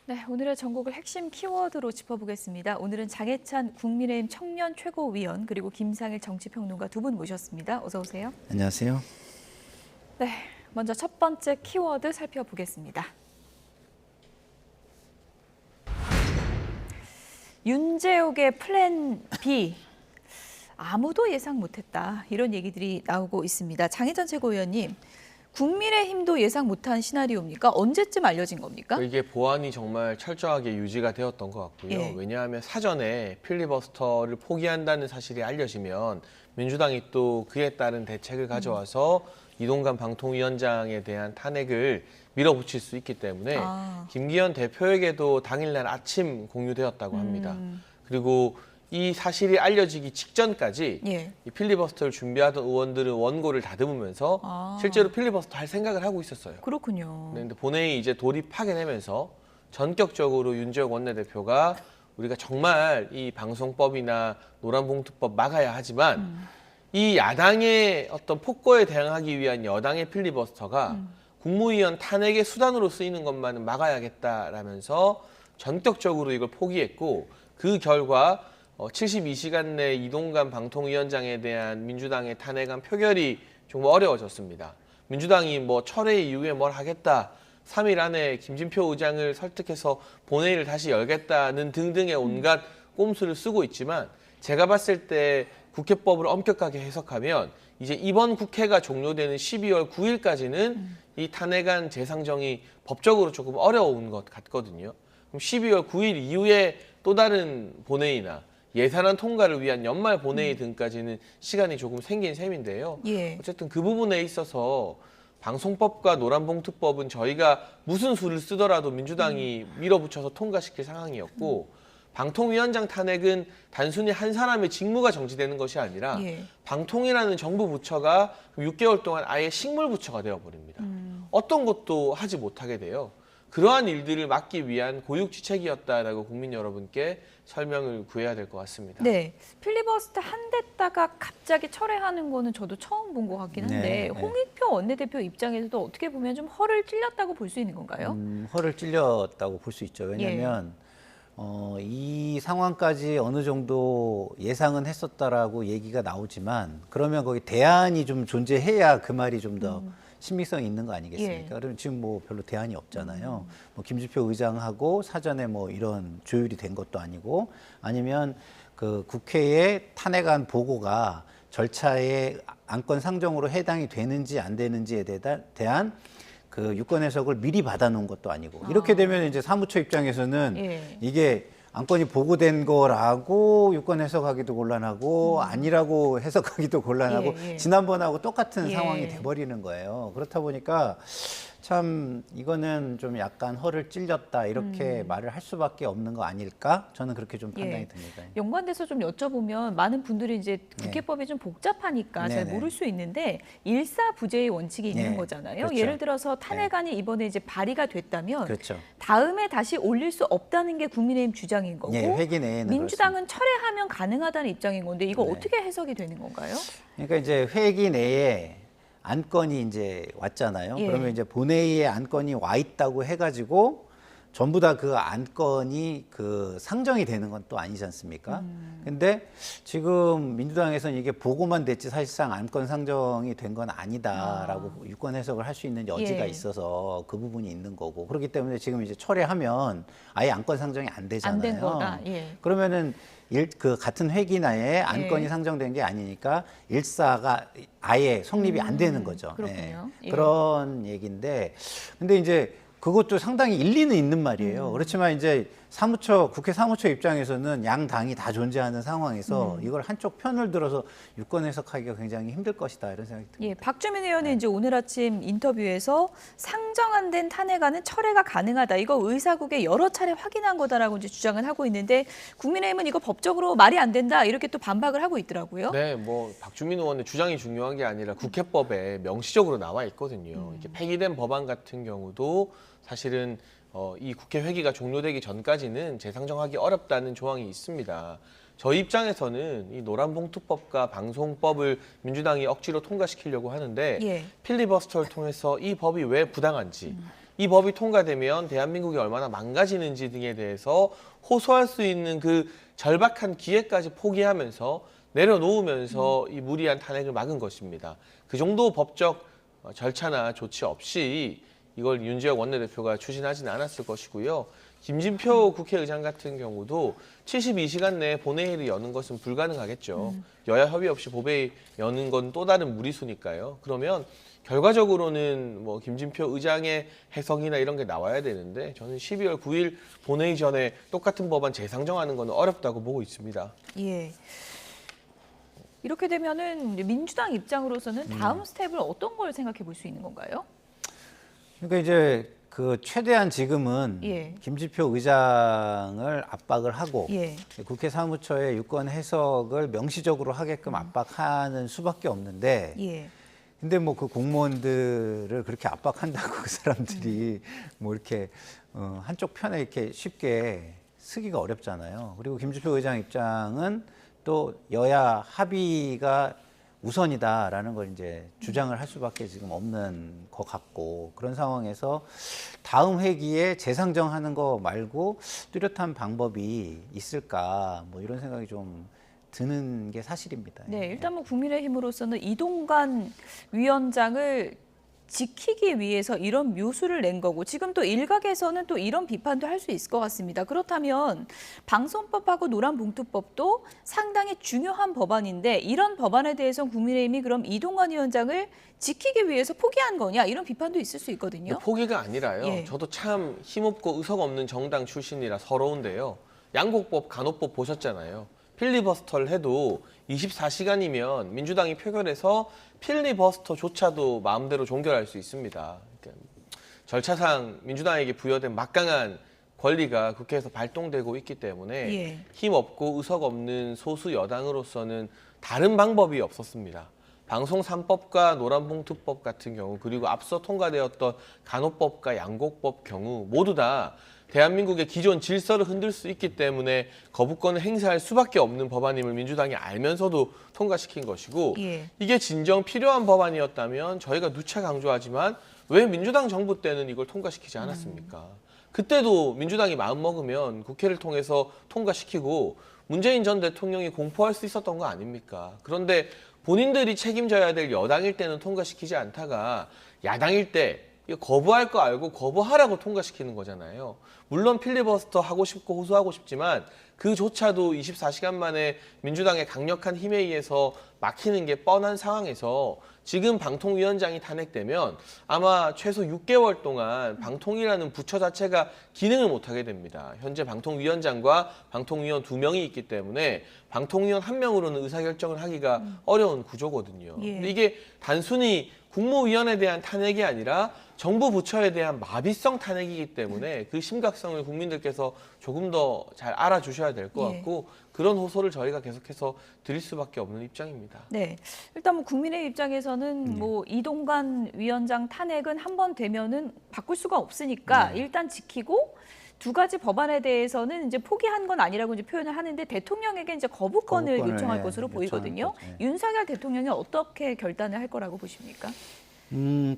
네, 오늘의 전국을 핵심 키워드로 짚어보겠습니다. 오늘은 장해찬 국민의힘 청년 최고위원 그리고 김상일 정치평론가 두 분 모셨습니다. 어서 오세요. 안녕하세요. 네, 먼저 첫 번째 키워드 살펴보겠습니다. 윤재옥의 플랜 B. 아무도 예상 못했다. 이런 얘기들이 나오고 있습니다. 장해찬 최고위원님. 국민의힘도 예상 못한 시나리오입니까? 언제쯤 알려진 겁니까? 이게 보안이 정말 철저하게 유지가 되었던 것 같고요. 예. 왜냐하면 사전에 필리버스터를 포기한다는 사실이 알려지면 민주당이 또 그에 따른 대책을 가져와서 이동관 방통위원장에 대한 탄핵을 밀어붙일 수 있기 때문에 김기현 대표에게도 당일날 아침 공유되었다고 합니다. 그리고 이 사실이 알려지기 직전까지 예. 이 필리버스터를 준비하던 의원들은 원고를 다듬으면서 실제로 필리버스터 할 생각을 하고 있었어요. 그렇군요. 그런데 본회의 이제 돌입하게 되면서 전격적으로 윤재옥 원내대표가 우리가 정말 이 방송법이나 노란봉투법 막아야 하지만 이 야당의 어떤 폭거에 대응하기 위한 여당의 필리버스터가 국무위원 탄핵의 수단으로 쓰이는 것만은 막아야겠다라면서 전격적으로 이걸 포기했고 그 결과 72시간 내 이동관 방통위원장에 대한 민주당의 탄핵안 표결이 좀 어려워졌습니다. 민주당이 뭐 철회 이후에 뭘 하겠다, 3일 안에 김진표 의장을 설득해서 본회의를 다시 열겠다는 등등의 온갖 꼼수를 쓰고 있지만 제가 봤을 때 국회법을 엄격하게 해석하면 이제 이번 국회가 종료되는 12월 9일까지는 이 탄핵안 재상정이 법적으로 조금 어려운 것 같거든요. 그럼 12월 9일 이후에 또 다른 본회의나 예산안 통과를 위한 연말 본회의 등까지는 시간이 조금 생긴 셈인데요. 예. 어쨌든 그 부분에 있어서 방송법과 노란봉투법은 저희가 무슨 수를 쓰더라도 민주당이 밀어붙여서 통과시킬 상황이었고 방통위원장 탄핵은 단순히 한 사람의 직무가 정지되는 것이 아니라 예. 방통이라는 정부 부처가 6개월 동안 아예 식물부처가 되어버립니다. 어떤 것도 하지 못하게 돼요. 그러한 일들을 막기 위한 고육지책이었다라고 국민 여러분께 설명을 구해야 될 것 같습니다. 네, 필리버스터 한 대다가 갑자기 철회하는 거는 저도 처음 본 것 같긴 한데 네, 네. 홍익표 원내대표 입장에서도 어떻게 보면 좀 허를 찔렸다고 볼 수 있는 건가요? 허를 찔렸다고 볼 수 있죠. 왜냐하면 이 상황까지 어느 정도 예상은 했었다라고 얘기가 나오지만 그러면 거기 대안이 좀 존재해야 그 말이 좀 더 신빙성이 있는 거 아니겠습니까? 예. 그럼 지금 뭐 별로 대안이 없잖아요. 뭐 김주표 의장하고 사전에 뭐 이런 조율이 된 것도 아니고 아니면 그 국회의 탄핵안 보고가 절차에 안건 상정으로 해당이 되는지 안 되는지에 대한 그 유권 해석을 미리 받아놓은 것도 아니고 이렇게 되면 이제 사무처 입장에서는 예. 이게 안건이 보고된 거라고 유권 해석하기도 곤란하고 아니라고 해석하기도 곤란하고 예, 예. 지난번하고 똑같은 예. 상황이 돼버리는 거예요. 그렇다 보니까 참 이거는 좀 약간 허를 찔렸다 이렇게 말을 할 수밖에 없는 거 아닐까? 저는 그렇게 좀 판단이 예. 듭니다. 연관돼서 좀 여쭤보면 많은 분들이 이제 국회법이 좀 복잡하니까 잘 네네. 모를 수 있는데 일사부재의 원칙이 있는 네. 거잖아요. 그렇죠. 예를 들어서 탄핵안이 이번에 이제 발의가 됐다면 그렇죠. 다음에 다시 올릴 수 없다는 게 국민의힘 주장인 거고 예, 회기 내에는 민주당은 철회하면 가능하다는 입장인 건데 이거 네. 어떻게 해석이 되는 건가요? 그러니까 이제 회기 내에 안건이 이제 왔잖아요. 예. 그러면 이제 본회의에 안건이 와 있다고 해가지고 전부 다 그 안건이 그 상정이 되는 건 또 아니지 않습니까? 근데 지금 민주당에서는 이게 보고만 됐지 사실상 안건 상정이 된 건 아니다라고 유권 해석을 할 수 있는 여지가 예. 있어서 그 부분이 있는 거고 그렇기 때문에 지금 이제 철회하면 아예 안건 상정이 안 되잖아요. 안 된 거다. 예. 그러면은 그 같은 회기나에 안건이 예. 상정된 게 아니니까 일사가 아예 성립이 안 되는 거죠. 그렇군요. 예. 그런 얘기인데 근데 이제 그것도 상당히 일리는 있는 말이에요. 그렇지만 이제 국회 사무처 입장에서는 양 당이 다 존재하는 상황에서 이걸 한쪽 편을 들어서 유권 해석하기가 굉장히 힘들 것이다 이런 생각이 듭니다. 예, 박주민 의원은 이제 오늘 아침 인터뷰에서 상정 안 된 탄핵안은 철회가 가능하다. 이거 의사국에 여러 차례 확인한 거다라고 이제 주장을 하고 있는데 국민의힘은 이거 법적으로 말이 안 된다 이렇게 또 반박을 하고 있더라고요. 네, 뭐 박주민 의원의 주장이 중요한 게 아니라 국회법에 명시적으로 나와 있거든요. 이렇게 폐기된 법안 같은 경우도 사실은 이 국회 회기가 종료되기 전까지는 재상정하기 어렵다는 조항이 있습니다. 저희 입장에서는 이 노란봉투법과 방송법을 민주당이 억지로 통과시키려고 하는데 예. 필리버스터를 통해서 이 법이 왜 부당한지 이 법이 통과되면 대한민국이 얼마나 망가지는지 등에 대해서 호소할 수 있는 그 절박한 기회까지 포기하면서 내려놓으면서 이 무리한 탄핵을 막은 것입니다. 그 정도 법적 절차나 조치 없이 이걸 윤지혁 원내대표가 추진하지는 않았을 것이고요. 김진표 국회의장 같은 경우도 72시간 내에 본회의를 여는 것은 불가능하겠죠. 여야 협의 없이 본회의 여는 건 또 다른 무리수니까요. 그러면 결과적으로는 뭐 김진표 의장의 해석이나 이런 게 나와야 되는데 저는 12월 9일 본회의 전에 똑같은 법안 재상정하는 건 어렵다고 보고 있습니다. 예. 이렇게 되면은 민주당 입장으로서는 다음 스텝을 어떤 걸 생각해 볼 수 있는 건가요? 그러니까 이제 그 최대한 지금은 예. 김진표 의장을 압박을 하고 예. 국회 사무처의 유권 해석을 명시적으로 하게끔 압박하는 수밖에 없는데 예. 근데 뭐 그 공무원들을 그렇게 압박한다고 그 사람들이 뭐 이렇게 한쪽 편에 이렇게 쉽게 쓰기가 어렵잖아요. 그리고 김진표 의장 입장은 또 여야 합의가 우선이다라는 걸 이제 주장을 할 수밖에 지금 없는 것 같고 그런 상황에서 다음 회기에 재상정하는 거 말고 뚜렷한 방법이 있을까 뭐 이런 생각이 좀 드는 게 사실입니다. 네, 일단 뭐 국민의힘으로서는 이동관 위원장을 지키기 위해서 이런 묘수를 낸 거고 지금 또 일각에서는 또 이런 비판도 할 수 있을 것 같습니다. 그렇다면 방송법하고 노란봉투법도 상당히 중요한 법안인데 이런 법안에 대해서 국민의힘이 그럼 이동관 위원장을 지키기 위해서 포기한 거냐 이런 비판도 있을 수 있거든요. 포기가 아니라요. 예. 저도 참 힘없고 의석 없는 정당 출신이라 서러운데요. 양곡법, 간호법 보셨잖아요. 필리버스터를 해도 24시간이면 민주당이 표결해서 필리버스터조차도 마음대로 종결할 수 있습니다. 그러니까 절차상 민주당에게 부여된 막강한 권리가 국회에서 발동되고 있기 때문에 예. 힘없고 의석 없는 소수 여당으로서는 다른 방법이 없었습니다. 방송 3법과 노란봉투법 같은 경우 그리고 앞서 통과되었던 간호법과 양곡법 경우 모두 다 대한민국의 기존 질서를 흔들 수 있기 때문에 거부권을 행사할 수밖에 없는 법안임을 민주당이 알면서도 통과시킨 것이고 예. 이게 진정 필요한 법안이었다면 저희가 누차 강조하지만 왜 민주당 정부 때는 이걸 통과시키지 않았습니까? 그때도 민주당이 마음먹으면 국회를 통해서 통과시키고 문재인 전 대통령이 공포할 수 있었던 거 아닙니까? 그런데 본인들이 책임져야 될 여당일 때는 통과시키지 않다가 야당일 때 이거 거부할 거 알고 거부하라고 통과시키는 거잖아요. 물론 필리버스터 하고 싶고 호소하고 싶지만 그조차도 24시간 만에 민주당의 강력한 힘에 의해서 막히는 게 뻔한 상황에서 지금 방통위원장이 탄핵되면 아마 최소 6개월 동안 방통이라는 부처 자체가 기능을 못하게 됩니다. 현재 방통위원장과 방통위원 2명이 있기 때문에 방통위원 1명으로는 의사결정을 하기가 어려운 구조거든요. 예. 근데 이게 단순히 국무위원에 대한 탄핵이 아니라 정부 부처에 대한 마비성 탄핵이기 때문에 그 심각성을 국민들께서 조금 더 잘 알아주셔야 될 것 예. 같고 그런 호소를 저희가 계속해서 드릴 수밖에 없는 입장입니다. 네, 일단 뭐 국민의 입장에서는 뭐 이동관 위원장 탄핵은 한 번 되면은 바꿀 수가 없으니까 일단 지키고 두 가지 법안에 대해서는 이제 포기한 건 아니라고 이제 표현을 하는데 대통령에게 이제 거부권을 요청할 것으로 보이거든요. 거죠. 윤석열 대통령이 어떻게 결단을 할 거라고 보십니까?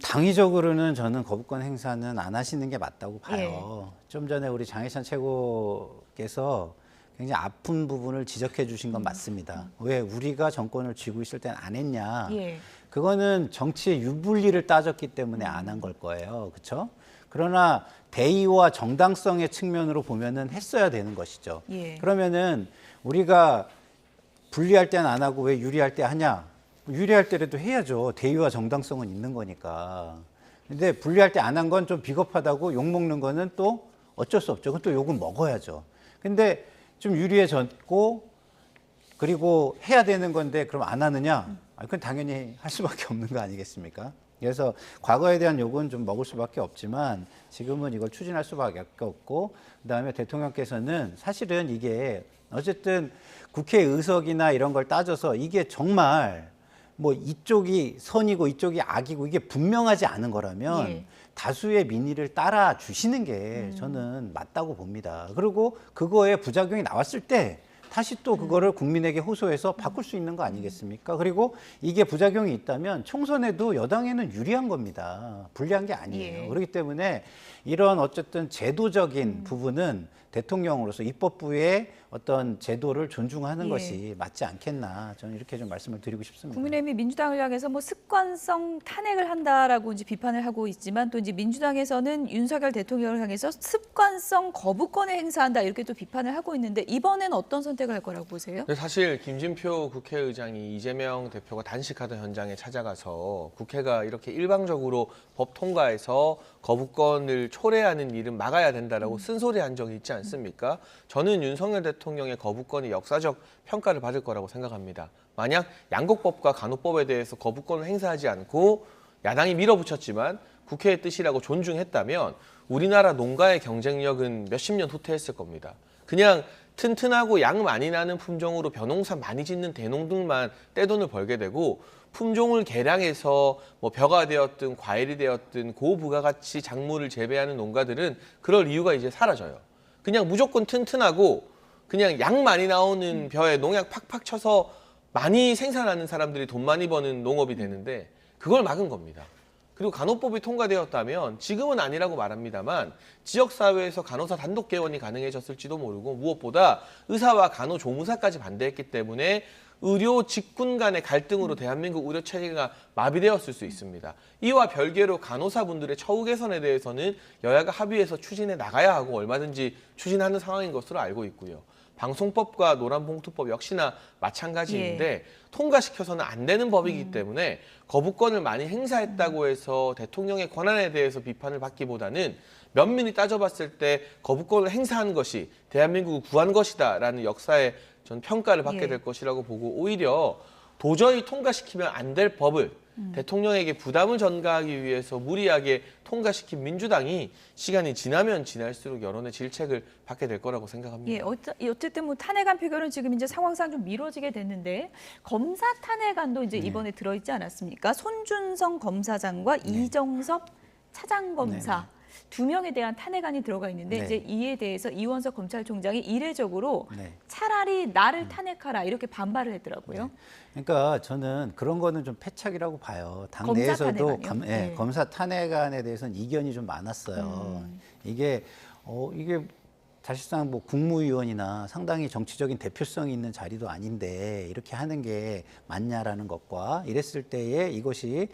당위적으로는 저는 거부권 행사는 안 하시는 게 맞다고 봐요. 좀 전에 우리 장혜찬 최고께서 굉장히 아픈 부분을 지적해 주신 건 맞습니다. 왜 우리가 정권을 쥐고 있을 때는 안 했냐. 예. 그거는 정치의 유불리를 따졌기 때문에 안 한 걸 거예요. 그렇죠? 그러나 대의와 정당성의 측면으로 보면은 했어야 되는 것이죠. 예. 그러면은 우리가 불리할 때는 안 하고 왜 유리할 때 하냐? 유리할 때라도 해야죠. 대의와 정당성은 있는 거니까. 근데 불리할 때 안 한 건 좀 비겁하다고 욕먹는 거는 또 어쩔 수 없죠. 그건 또 욕은 먹어야죠. 근데 좀 유리해졌고 그리고 해야 되는 건데 그럼 안 하느냐? 그건 당연히 할 수밖에 없는 거 아니겠습니까? 그래서 과거에 대한 욕은 좀 먹을 수밖에 없지만 지금은 이걸 추진할 수밖에 없고 그다음에 대통령께서는 사실은 이게 어쨌든 국회 의석이나 이런 걸 따져서 이게 정말 뭐 이쪽이 선이고 이쪽이 악이고 이게 분명하지 않은 거라면 예. 다수의 민의를 따라 주시는 게 저는 맞다고 봅니다. 그리고 그거에 부작용이 나왔을 때 다시 또 그거를 국민에게 호소해서 바꿀 수 있는 거 아니겠습니까? 그리고 이게 부작용이 있다면 총선에도 여당에는 유리한 겁니다. 불리한 게 아니에요. 예. 그렇기 때문에 이런 어쨌든 제도적인 부분은 대통령으로서 입법부의 어떤 제도를 존중하는 예. 것이 맞지 않겠나, 저는 이렇게 좀 말씀을 드리고 싶습니다. 국민의힘이 민주당을 향해서 뭐 습관성 탄핵을 한다라고 이제 비판을 하고 있지만 또 이제 민주당에서는 윤석열 대통령을 향해서 습관성 거부권을 행사한다 이렇게 또 비판을 하고 있는데 이번엔 어떤 선택을 할 거라고 보세요? 근데 사실 김진표 국회의장이 이재명 대표가 단식하던 현장에 찾아가서 국회가 이렇게 일방적으로 법 통과해서 거부권을 초래하는 일은 막아야 된다라고 쓴소리한 적이 있지 않습니까? 저는 윤석열 대통령의 거부권이 역사적 평가를 받을 거라고 생각합니다. 만약 양곡법과 간호법에 대해서 거부권을 행사하지 않고 야당이 밀어붙였지만 국회의 뜻이라고 존중했다면 우리나라 농가의 경쟁력은 몇십 년 후퇴했을 겁니다. 그냥 튼튼하고 양 많이 나는 품종으로 벼농사 많이 짓는 대농들만 떼돈을 벌게 되고 품종을 개량해서 뭐 벼가 되었든 과일이 되었든 고부가가치 작물을 재배하는 농가들은 그럴 이유가 이제 사라져요. 그냥 무조건 튼튼하고 그냥 양 많이 나오는 벼에 농약 팍팍 쳐서 많이 생산하는 사람들이 돈 많이 버는 농업이 되는데 그걸 막은 겁니다. 그리고 간호법이 통과되었다면 지금은 아니라고 말합니다만 지역사회에서 간호사 단독 개원이 가능해졌을지도 모르고 무엇보다 의사와 간호조무사까지 반대했기 때문에 의료 직군 간의 갈등으로 대한민국 의료 체계가 마비되었을 수 있습니다. 이와 별개로 간호사분들의 처우 개선에 대해서는 여야가 합의해서 추진해 나가야 하고 얼마든지 추진하는 상황인 것으로 알고 있고요. 방송법과 노란봉투법 역시나 마찬가지인데 통과시켜서는 안 되는 법이기 때문에 거부권을 많이 행사했다고 해서 대통령의 권한에 대해서 비판을 받기보다는 면밀히 따져봤을 때 거부권을 행사한 것이 대한민국을 구한 것이다라는 역사에 전 평가를 받게 될 것이라고 보고 오히려 도저히 통과시키면 안 될 법을 대통령에게 부담을 전가하기 위해서 무리하게 통과시킨 민주당이 시간이 지나면 지날수록 여론의 질책을 받게 될 거라고 생각합니다. 예, 어쨌든 뭐 탄핵안 표결은 지금 이제 상황상 좀 미뤄지게 됐는데 검사 탄핵안도 이제 이번에 들어있지 않았습니까? 손준성 검사장과 이정섭 차장검사 두 명에 대한 탄핵안이 들어가 있는데 이제 이에 대해서 이원석 검찰총장이 이례적으로 차라리 나를 탄핵하라 이렇게 반발을 했더라고요. 그러니까 저는 그런 거는 좀 패착이라고 봐요. 당 검사 내에서도 탄핵안이요? 검사 탄핵안에 대해서는 이견이 좀 많았어요. 이게 사실상 뭐 국무위원이나 상당히 정치적인 대표성이 있는 자리도 아닌데 이렇게 하는 게 맞냐라는 것과 이랬을 때에 이것이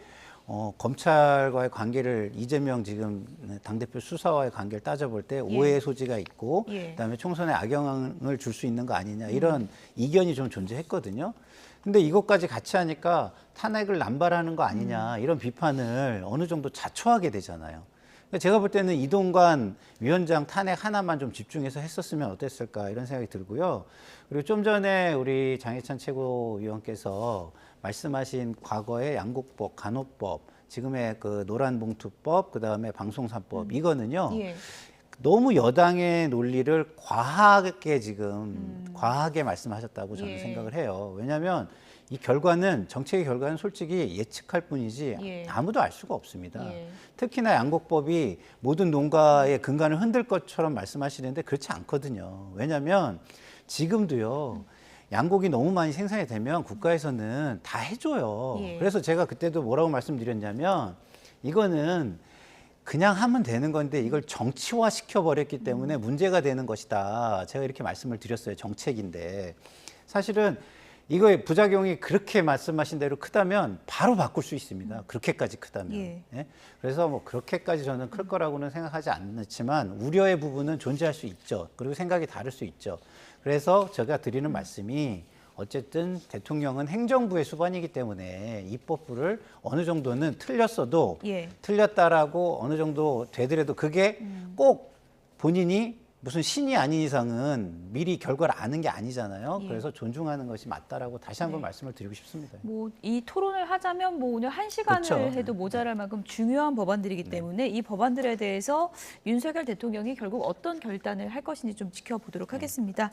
검찰과의 관계를 이재명 지금 당대표 수사와의 관계를 따져볼 때 오해의 소지가 있고 그다음에 총선에 악영향을 줄 수 있는 거 아니냐 이런 이견이 좀 존재했거든요. 근데 이것까지 같이 하니까 탄핵을 남발하는 거 아니냐 이런 비판을 어느 정도 자초하게 되잖아요. 그러니까 제가 볼 때는 이동관 위원장 탄핵 하나만 좀 집중해서 했었으면 어땠을까 이런 생각이 들고요. 그리고 좀 전에 우리 장해찬 최고위원께서 말씀하신 과거의 양곡법, 간호법, 지금의 그 노란봉투법, 그다음에 방송사법 이거는요. 너무 여당의 논리를 과하게 과하게 말씀하셨다고 저는 생각을 해요. 왜냐하면 이 결과는 정책의 결과는 솔직히 예측할 뿐이지 아무도 알 수가 없습니다. 특히나 양곡법이 모든 농가의 근간을 흔들 것처럼 말씀하시는데 그렇지 않거든요. 왜냐하면 지금도요. 양곡이 너무 많이 생산이 되면 국가에서는 다 해줘요. 그래서 제가 그때도 뭐라고 말씀드렸냐면 이거는 그냥 하면 되는 건데 이걸 정치화 시켜버렸기 때문에 문제가 되는 것이다. 제가 이렇게 말씀을 드렸어요. 정책인데. 사실은 이거의 부작용이 그렇게 말씀하신 대로 크다면 바로 바꿀 수 있습니다. 그렇게까지 크다면. 그래서 뭐 그렇게까지 저는 클 거라고는 생각하지 않지만 우려의 부분은 존재할 수 있죠. 그리고 생각이 다를 수 있죠. 그래서 제가 드리는 말씀이 어쨌든 대통령은 행정부의 수반이기 때문에 입법부를 어느 정도는 틀렸어도 틀렸다라고 어느 정도 되더라도 그게 꼭 본인이 무슨 신이 아닌 이상은 미리 결과를 아는 게 아니잖아요. 그래서 존중하는 것이 맞다라고 다시 한번 말씀을 드리고 싶습니다. 뭐 이 토론을 하자면 뭐 오늘 1시간을 그렇죠. 해도 모자랄 만큼 중요한 법안들이기 때문에 이 법안들에 대해서 윤석열 대통령이 결국 어떤 결단을 할 것인지 좀 지켜보도록 하겠습니다.